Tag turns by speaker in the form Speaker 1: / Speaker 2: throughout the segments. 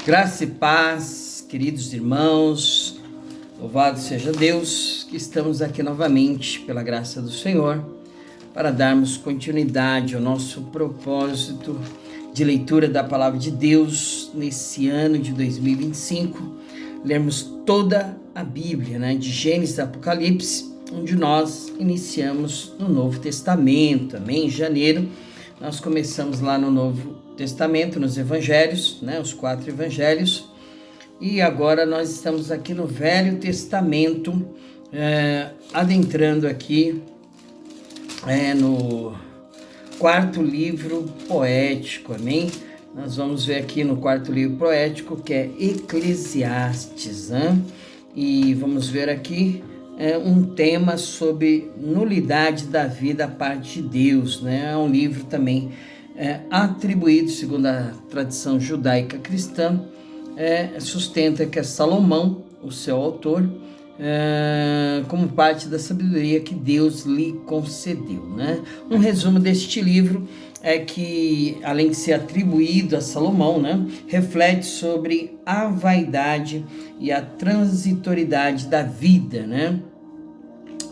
Speaker 1: Graça e paz, queridos irmãos, louvado seja Deus, que estamos aqui novamente pela graça do Senhor, para darmos continuidade ao nosso propósito de leitura da Palavra de Deus nesse ano de 2025, lermos toda a Bíblia, de Gênesis a Apocalipse, onde nós iniciamos no Novo Testamento, amém? Em janeiro, nós começamos lá no Novo Testamento, nos Evangelhos, os 4 Evangelhos, e agora nós estamos aqui no Velho Testamento, adentrando aqui no quarto livro poético, amém? Nós vamos ver aqui no quarto livro poético, que é Eclesiastes, e vamos ver aqui um tema sobre nulidade da vida à parte de Deus, É um livro também atribuído, segundo a tradição judaica cristã, sustenta que é Salomão, o seu autor, como parte da sabedoria que Deus lhe concedeu, Um resumo deste livro é que, além de ser atribuído a Salomão, reflete sobre a vaidade e a transitoriedade da vida,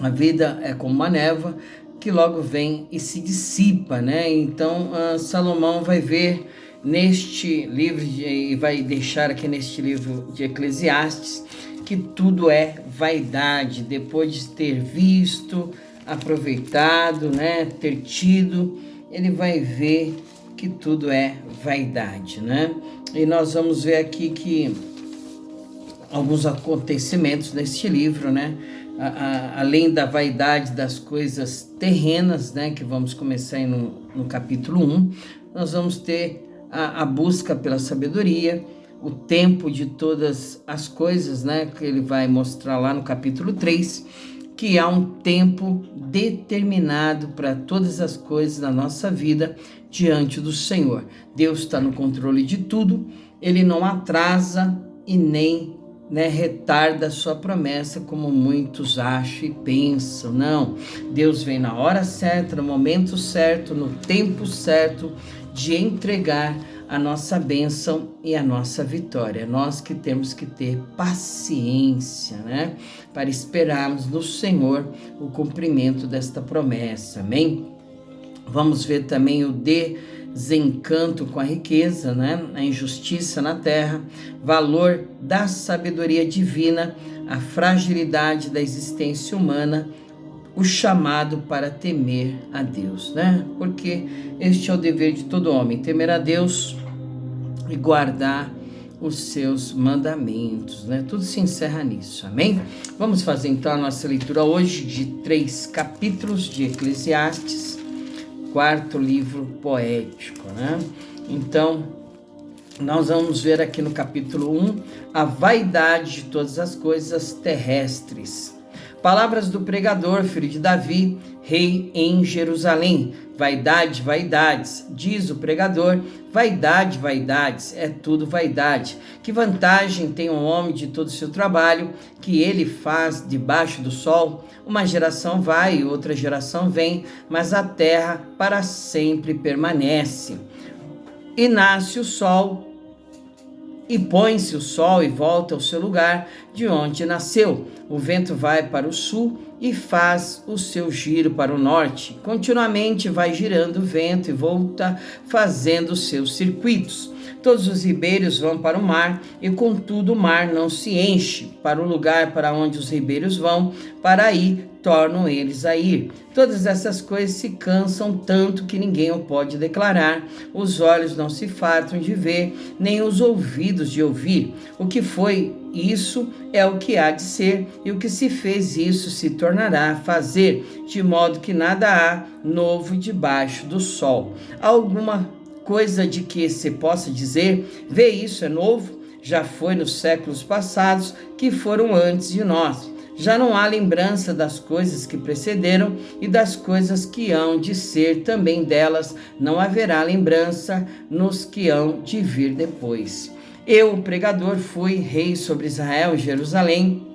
Speaker 1: A vida é como uma névoa que logo vem e se dissipa, Então, Salomão vai ver neste livro, e vai deixar aqui neste livro de Eclesiastes, que tudo é vaidade, depois de ter visto, aproveitado, ter tido, ele vai ver que tudo é vaidade, E nós vamos ver aqui que alguns acontecimentos neste livro, além da vaidade das coisas terrenas, que vamos começar aí no capítulo 1, nós vamos ter a busca pela sabedoria, o tempo de todas as coisas, que ele vai mostrar lá no capítulo 3, que há um tempo determinado para todas as coisas da nossa vida diante do Senhor. Deus está no controle de tudo, ele não atrasa e nem retarda a sua promessa, como muitos acham e pensam. Não, Deus vem na hora certa, no momento certo, no tempo certo de entregar a nossa bênção e a nossa vitória. Nós que temos que ter paciência, para esperarmos no Senhor o cumprimento desta promessa, amém? Vamos ver também o desencanto com a riqueza, a injustiça na terra, valor da sabedoria divina, a fragilidade da existência humana, o chamado para temer a Deus, Porque este é o dever de todo homem, temer a Deus e guardar os seus mandamentos, Tudo se encerra nisso, amém? Vamos fazer então a nossa leitura hoje de 3 capítulos de Eclesiastes, quarto livro poético, Então, nós vamos ver aqui no capítulo 1 a vaidade de todas as coisas terrestres. Palavras do pregador, filho de Davi, rei em Jerusalém. Vaidade, vaidades, diz o pregador, vaidade, vaidades, é tudo vaidade. Que vantagem tem um homem de todo o seu trabalho que ele faz debaixo do sol? Uma geração vai e outra geração vem, mas a terra para sempre permanece. E nasce o sol, e põe-se o sol e volta ao seu lugar de onde nasceu. O vento vai para o sul e faz o seu giro para o norte. Continuamente vai girando o vento e volta fazendo os seus circuitos. Todos os ribeiros vão para o mar, e contudo o mar não se enche. Para o lugar para onde os ribeiros vão, para aí tornam eles a ir. Todas essas coisas se cansam tanto que ninguém o pode declarar. Os olhos não se fartam de ver, nem os ouvidos de ouvir. O que foi isso é o que há de ser, e o que se fez isso se tornará a fazer, de modo que nada há novo debaixo do sol. Alguma coisa de que se possa dizer, vê, isso é novo, já foi nos séculos passados que foram antes de nós. Já não há lembrança das coisas que precederam, e das coisas que hão de ser também delas não haverá lembrança nos que hão de vir depois. Eu, o pregador, fui rei sobre Israel e Jerusalém,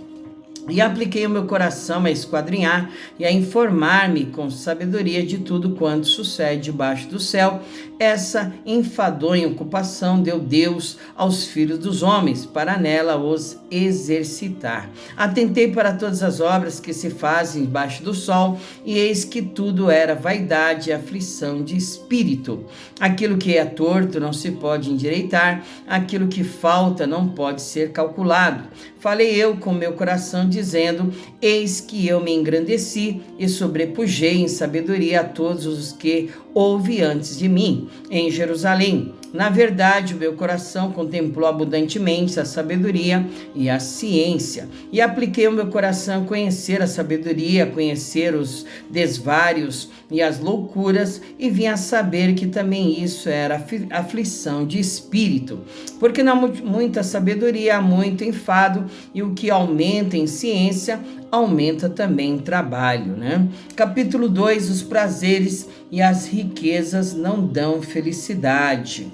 Speaker 1: E apliquei o meu coração a esquadrinhar e a informar-me com sabedoria de tudo quanto sucede debaixo do céu. Essa enfadonha ocupação deu Deus aos filhos dos homens, para nela os exercitar. Atentei para todas as obras que se fazem debaixo do sol, e eis que tudo era vaidade e aflição de espírito. Aquilo que é torto não se pode endireitar, aquilo que falta não pode ser calculado. Falei eu com meu coração, dizendo: eis que eu me engrandeci e sobrepujei em sabedoria a todos os que houve antes de mim em Jerusalém. Na verdade, o meu coração contemplou abundantemente a sabedoria e a ciência, e apliquei o meu coração a conhecer a sabedoria, a conhecer os desvários e as loucuras, e vim a saber que também isso era aflição de espírito, porque na muita sabedoria há muito enfado, e o que aumenta em ciência aumenta também em trabalho, né? Capítulo 2, os prazeres e as riquezas não dão felicidade.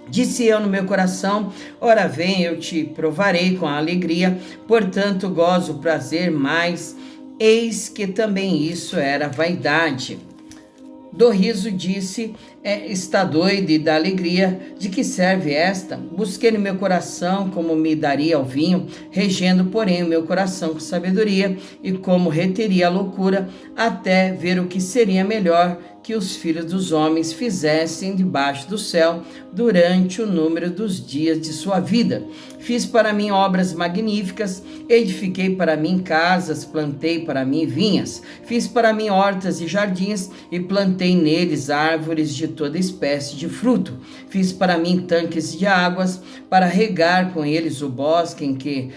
Speaker 1: Disse eu no meu coração: ora vem, eu te provarei com a alegria, portanto gozo o prazer, mas eis que também isso era vaidade. Do riso disse: está doido, e da alegria, de que serve esta? Busquei no meu coração como me daria ao vinho, regendo, porém, o meu coração com sabedoria, e como reteria a loucura, até ver o que seria melhor que os filhos dos homens fizessem debaixo do céu durante o número dos dias de sua vida. Fiz para mim obras magníficas, edifiquei para mim casas, plantei para mim vinhas, fiz para mim hortas e jardins, e plantei neles árvores de toda espécie de fruto. Fiz para mim tanques de águas, para regar com eles o bosque em que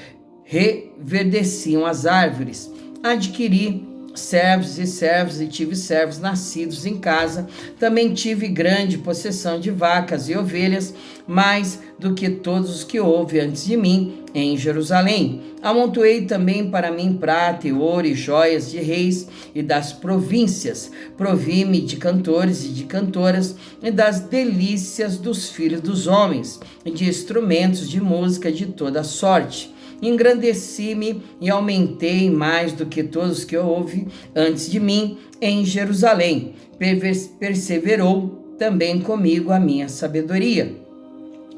Speaker 1: reverdeciam as árvores. Adquiri servos e tive servos nascidos em casa. Também tive grande possessão de vacas e ovelhas, mais do que todos os que houve antes de mim em Jerusalém. Amontoei também para mim prata e ouro e joias de reis e das províncias. Provi-me de cantores e de cantoras e das delícias dos filhos dos homens e de instrumentos de música de toda sorte. Engrandeci-me e aumentei mais do que todos que houve antes de mim em Jerusalém. Perseverou também comigo a minha sabedoria.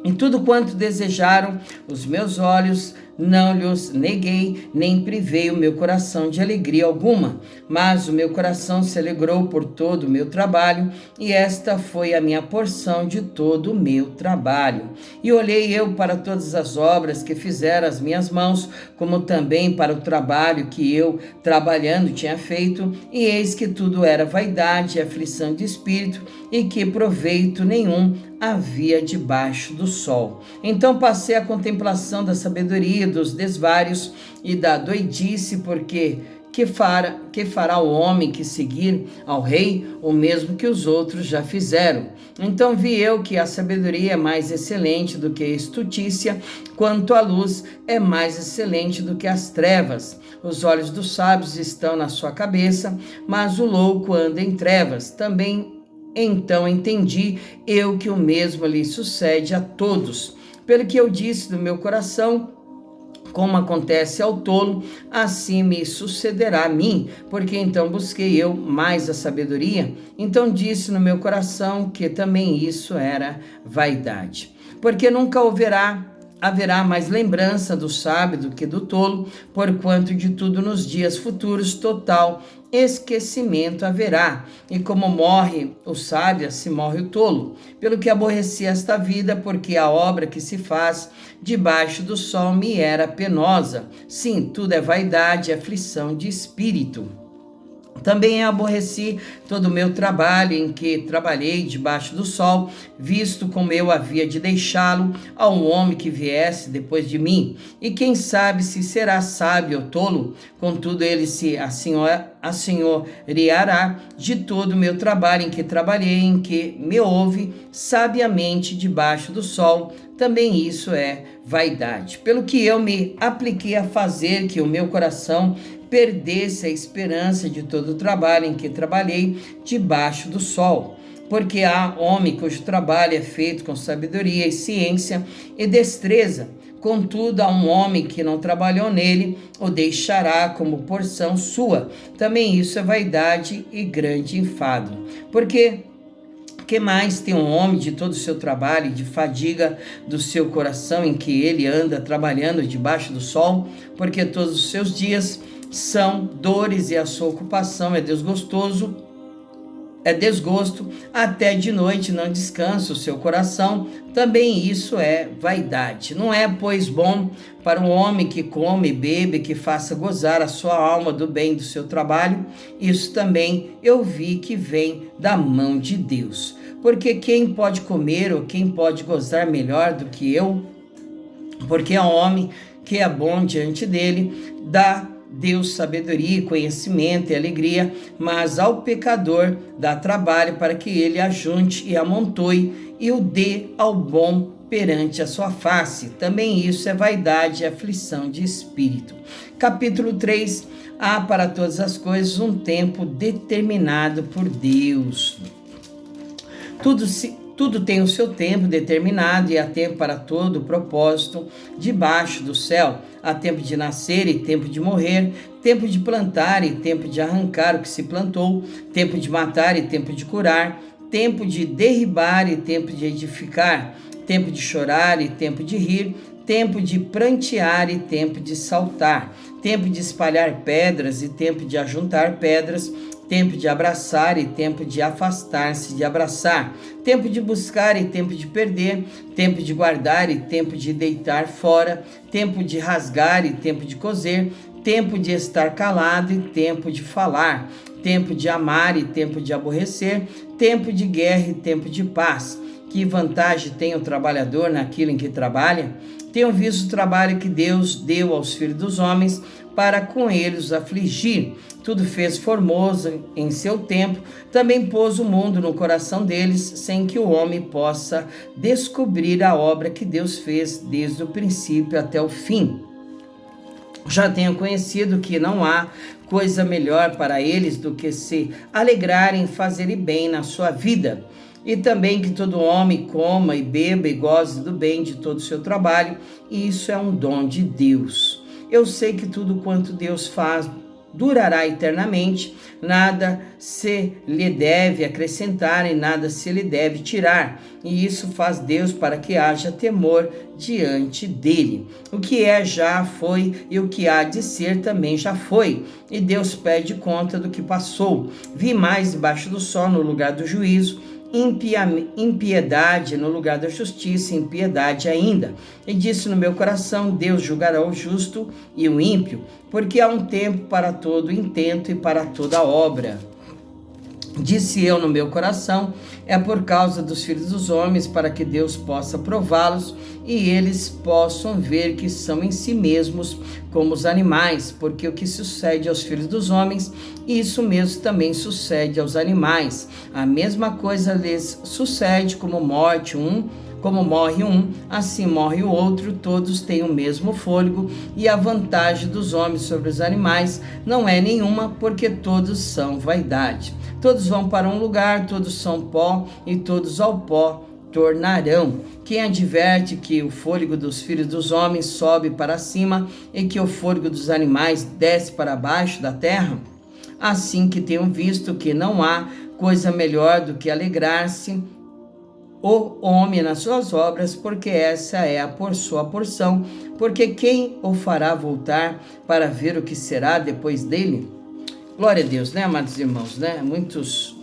Speaker 1: Em tudo quanto desejaram os meus olhos, não lhes neguei, nem privei o meu coração de alegria alguma, mas o meu coração se alegrou por todo o meu trabalho, e esta foi a minha porção de todo o meu trabalho. E olhei eu para todas as obras que fizeram as minhas mãos, como também para o trabalho que eu, trabalhando, tinha feito, e eis que tudo era vaidade e aflição de espírito, e que proveito nenhum havia debaixo do sol. Então passei a contemplação da sabedoria, dos desvários e da doidice, porque que fará o homem que seguir ao rei, o mesmo que os outros já fizeram? Então vi eu que a sabedoria é mais excelente do que a estutícia, quanto a luz é mais excelente do que as trevas. Os olhos dos sábios estão na sua cabeça, mas o louco anda em trevas. Também então entendi eu que o mesmo lhe sucede a todos. Pelo que eu disse do meu coração, como acontece ao tolo, assim me sucederá a mim, porque então busquei eu mais a sabedoria. Então disse no meu coração que também isso era vaidade. Porque nunca haverá mais lembrança do sábio do que do tolo, porquanto de tudo nos dias futuros total esquecimento haverá, e como morre o sábio, assim morre o tolo. Pelo que aborreci esta vida, porque a obra que se faz debaixo do sol me era penosa. Sim, tudo é vaidade e aflição de espírito. Também aborreci todo o meu trabalho em que trabalhei debaixo do sol, visto como eu havia de deixá-lo a um homem que viesse depois de mim. E quem sabe se será sábio ou tolo, contudo ele se assenhoreará de todo o meu trabalho em que trabalhei, em que me ouve sabiamente debaixo do sol. Também isso é vaidade. Pelo que eu me apliquei a fazer que o meu coração perdesse a esperança de todo o trabalho em que trabalhei debaixo do sol. porque há homem cujo trabalho é feito com sabedoria e ciência e destreza. Contudo, há um homem que não trabalhou nele, o deixará como porção sua. Também isso é vaidade e grande enfado. Porque que mais tem um homem de todo o seu trabalho e de fadiga do seu coração, em que ele anda trabalhando debaixo do sol? Porque todos os seus dias são dores e a sua ocupação é desgosto, até de noite não descansa o seu coração. Também isso é vaidade. Não é, pois, bom para um homem que come e bebe, que faça gozar a sua alma do bem do seu trabalho? Isso também eu vi que vem da mão de Deus. Porque quem pode comer ou quem pode gozar melhor do que eu? Porque ao homem que é bom diante dele, dá Deus sabedoria, conhecimento e alegria, mas ao pecador dá trabalho para que ele ajunte e amontoe e o dê ao bom perante a sua face. Também isso é vaidade e aflição de espírito. Capítulo 3. Há para todas as coisas um tempo determinado por Deus. Tudo tem o seu tempo determinado e há tempo para todo o propósito debaixo do céu. Há tempo de nascer e tempo de morrer, tempo de plantar e tempo de arrancar o que se plantou, tempo de matar e tempo de curar, tempo de derribar e tempo de edificar, tempo de chorar e tempo de rir, tempo de prantear e tempo de saltar, tempo de espalhar pedras e tempo de ajuntar pedras, tempo de abraçar e tempo de afastar-se de abraçar, tempo de buscar e tempo de perder, tempo de guardar e tempo de deitar fora, tempo de rasgar e tempo de coser, tempo de estar calado e tempo de falar, tempo de amar e tempo de aborrecer, tempo de guerra e tempo de paz. Que vantagem tem o trabalhador naquilo em que trabalha? Tenho visto o trabalho que Deus deu aos filhos dos homens para com eles os afligir. Tudo fez formoso em seu tempo, também pôs o mundo no coração deles, sem que o homem possa descobrir a obra que Deus fez desde o princípio até o fim. Já tenho conhecido que não há coisa melhor para eles do que se alegrarem em fazerem bem na sua vida. E também que todo homem coma e beba e goze do bem de todo o seu trabalho, e isso é um dom de Deus. Eu sei que tudo quanto Deus faz durará eternamente, nada se lhe deve acrescentar e nada se lhe deve tirar, e isso faz Deus para que haja temor diante dele. O que é já foi, e o que há de ser também já foi, e Deus pede conta do que passou. Vi mais debaixo do sol no lugar do juízo, impiedade no lugar da justiça, impiedade ainda. E disse no meu coração: Deus julgará o justo e o ímpio, porque há um tempo para todo intento e para toda obra. Disse eu no meu coração: é por causa dos filhos dos homens, para que Deus possa prová-los e eles possam ver que são em si mesmos como os animais, porque o que sucede aos filhos dos homens, isso mesmo também sucede aos animais. A mesma coisa lhes sucede, como morre um, assim morre o outro. Todos têm o mesmo fôlego, e a vantagem dos homens sobre os animais não é nenhuma, porque todos são vaidade. Todos vão para um lugar, todos são pó, e todos ao pó tornarão. Quem adverte que o fôlego dos filhos dos homens sobe para cima e que o fôlego dos animais desce para baixo da terra? Assim que tenham visto que não há coisa melhor do que alegrar-se o homem nas suas obras, porque essa é a sua porção, porque quem o fará voltar para ver o que será depois dele? Glória a Deus, né, amados irmãos, né? Muitos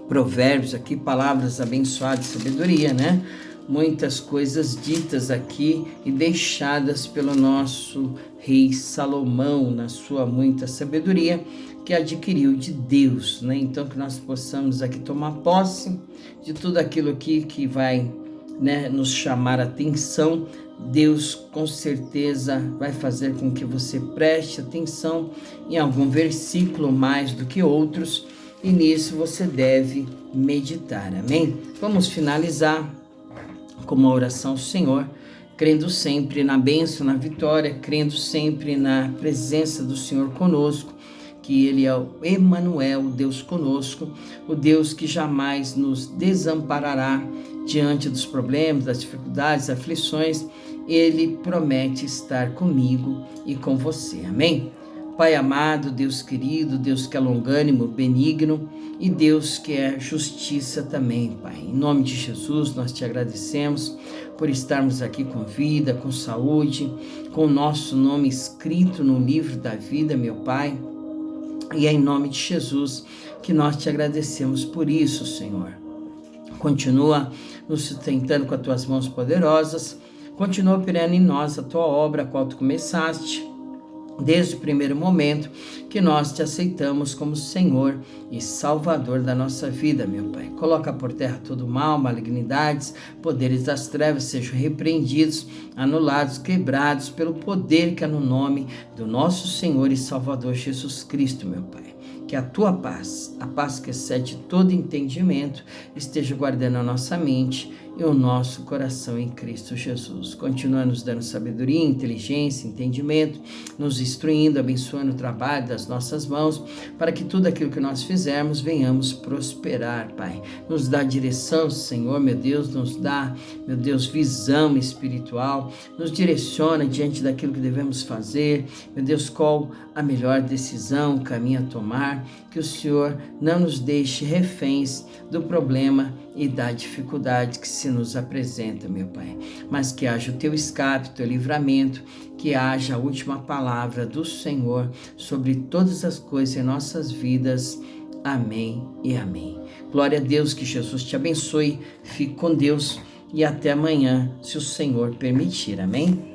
Speaker 1: provérbios aqui, palavras abençoadas de sabedoria, né? Muitas coisas ditas aqui e deixadas pelo nosso rei Salomão, na sua muita sabedoria que adquiriu de Deus, né? Então que nós possamos aqui tomar posse de tudo aquilo aqui que vai, né, nos chamar a atenção. Deus com certeza vai fazer com que você preste atenção em algum versículo mais do que outros, e nisso você deve meditar, amém? Vamos finalizar com uma oração ao Senhor, crendo sempre na bênção, na vitória, crendo sempre na presença do Senhor conosco, que Ele é o Emanuel, o Deus conosco, o Deus que jamais nos desamparará diante dos problemas, das dificuldades, das aflições. Ele promete estar comigo e com você. Amém? Pai amado, Deus querido, Deus que é longânimo, benigno e Deus que é justiça também, Pai. Em nome de Jesus, nós te agradecemos por estarmos aqui com vida, com saúde, com o nosso nome escrito no livro da vida, meu Pai. E é em nome de Jesus que nós te agradecemos por isso, Senhor. Continua nos sustentando com as tuas mãos poderosas, continua operando em nós a tua obra, a qual tu começaste, desde o primeiro momento que nós te aceitamos como Senhor e Salvador da nossa vida, meu Pai. Coloca por terra todo mal, malignidades, poderes das trevas sejam repreendidos, anulados, quebrados pelo poder que é no nome do nosso Senhor e Salvador Jesus Cristo, meu Pai. Que a tua paz, a paz que excede todo entendimento, esteja guardando a nossa mente e o nosso coração em Cristo Jesus. Continua nos dando sabedoria, inteligência, entendimento, nos instruindo, abençoando o trabalho das nossas mãos, para que tudo aquilo que nós fizermos venhamos prosperar, Pai. Nos dá direção, Senhor, meu Deus, nos dá, meu Deus, visão espiritual, nos direciona diante daquilo que devemos fazer, meu Deus, qual a melhor decisão, caminho a tomar, que o Senhor não nos deixe reféns do problema e da dificuldade que se nos apresenta, meu Pai, mas que haja o teu escape, o teu livramento, que haja a última palavra do Senhor sobre todas as coisas em nossas vidas. Amém e amém. Glória a Deus, que Jesus te abençoe, fique com Deus e até amanhã, se o Senhor permitir. Amém?